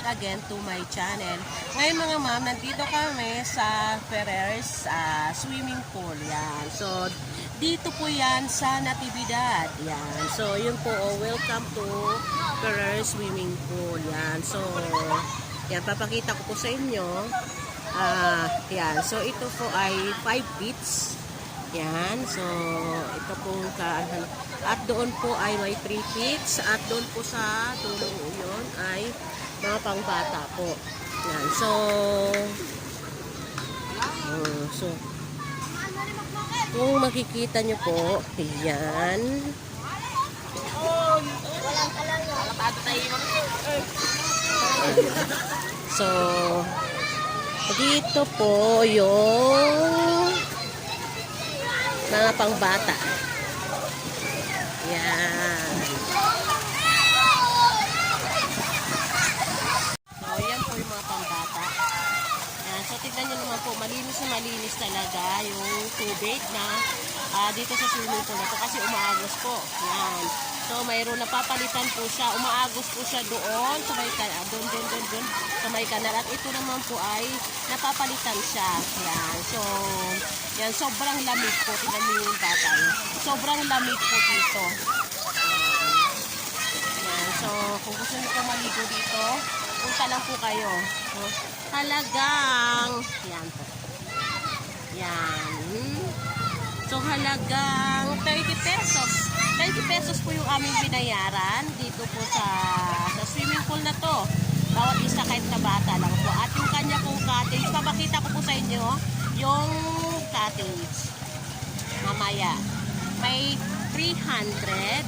again to my channel. Ngayon mga ma'am, nandito kami sa Ferrers swimming pool. Yan. So, dito po yan sa Natividad. Yan. So, yun po, welcome to Ferrers swimming pool. Yan. So, yan, papakita ko po sa inyo. Yan. So, ito po ay 5 feet. Yan. So, ito po at doon po ay may 3 feet. At doon po sa tulong yun ay mga pangbata po. Yan. So, kung makikita nyo po, yan. So, dito po yung mga pangbata. Yan. So, yan po yung mga pangbata. Yan. So, tignan nyo naman po, malinis na malinis talaga yung tubig na dito sa swimming pool na to kasi umaagos po. Yan. So, mayroon napapalitan po siya. Umaagos po siya doon sa may doon sa may kanal. At ito naman po ay napapalitan siya. Yan. So, yan. Sobrang lamig po. Tingnan niyo yung bata. Sobrang lamig po dito. Yan. So, kung gusto niyo po maligo dito, punta lang po kayo. So, halagang, yan po. Yan. So, halagang 30 pesos. 20 pesos po yung aming binayaran dito po sa swimming pool na to. Bawat isa kahit na bata lang po. At yung kanya pong cottage, papakita ko po sa inyo yung cottage. Mamaya. May 300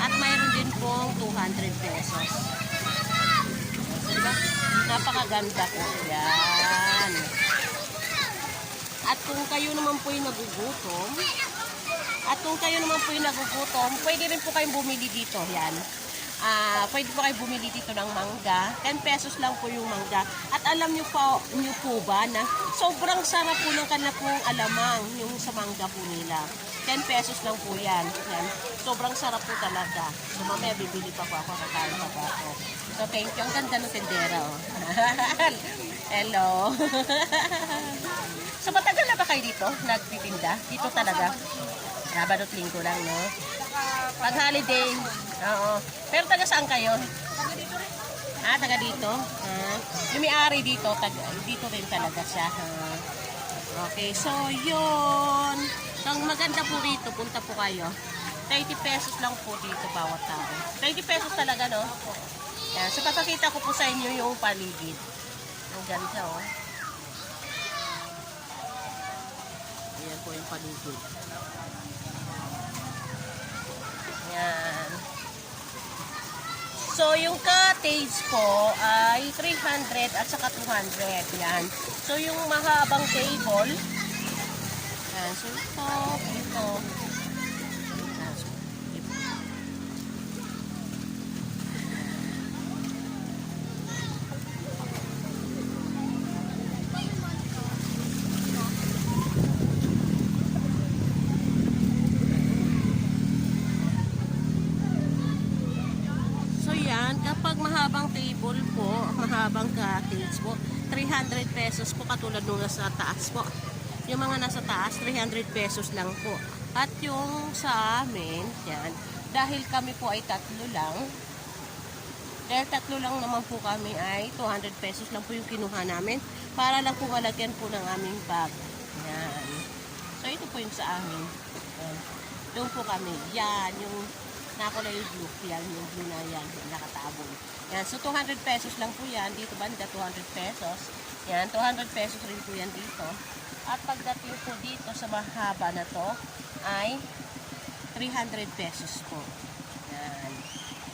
at mayroon din pong 200 pesos. So, diba? Napakaganda po. Yan. At kung kayo naman po yung nagugutom, pwede rin po kayong bumili dito. Yan. Pwede po kayong bumili dito ng mangga. 10 pesos lang po yung mangga. At alam nyo po ba na sobrang sarap po ng kanila pong alamang yung sa mangga po nila. 10 pesos lang po yan. Yan. Sobrang sarap po talaga. So mamaya bibili pa po ako, kakain pa po ako. So thank you. Ang ganda ng tendera. Oh. Hello. So matagal na ba kayo dito? Nagtitinda? Dito talaga? Sabado at Linggo lang, no? Pag holiday. Oo. Pero taga saan kayo? Taga dito rin. Taga dito? Yung may-ari dito, dito rin talaga siya. Okay, so yun. Ang maganda po rito, punta po kayo. 30 pesos lang po dito bawat tao. 30 pesos talaga, no? Yan. So papakita ko po sa inyo yung paligid. Ang ganda, oh. Ayan po yung paligid. Yan. So, yung cottage po ay 300 at saka 200. Yan. So, yung mahabang table. Yan. So, ito. Kapag mahabang table po, mahabang cottage po, 300 pesos po katulad nung nasa taas po. Yung mga nasa taas, 300 pesos lang po. At yung sa amin, yan, dahil kami po ay tatlo lang naman po kami ay 200 pesos lang po yung kinuha namin para lang po malagyan po ng aming bag. Yan. So ito po yung sa amin. Doon po kami. Yan, yung nakulay blue. Yan, yung blue na yan. Nakatabon. Yan. So, 200 pesos lang po yan. Dito banda, 200 pesos. Yan, 200 pesos rin po yan dito. At pagdating po dito sa mahaba na to, ay 300 pesos po. Yan.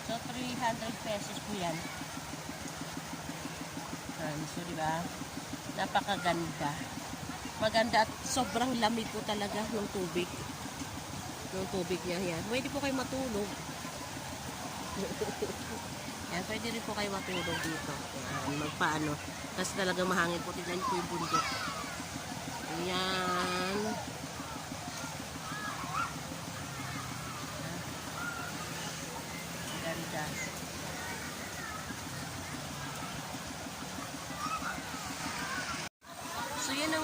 So, 300 pesos po yan. Yan. So, diba? Napakaganda. Maganda at sobrang lamig po talaga ng tubig. Yung tubig niya yan. Pwede po kayo matulog. Yan, pwede rin po kayo matulog dito. Yan, magpaano. Kasi talaga mahangin po. Tignan po yung bundok. Yan. Ganda.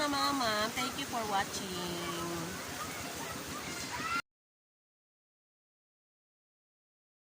mga mama. Thank you for watching.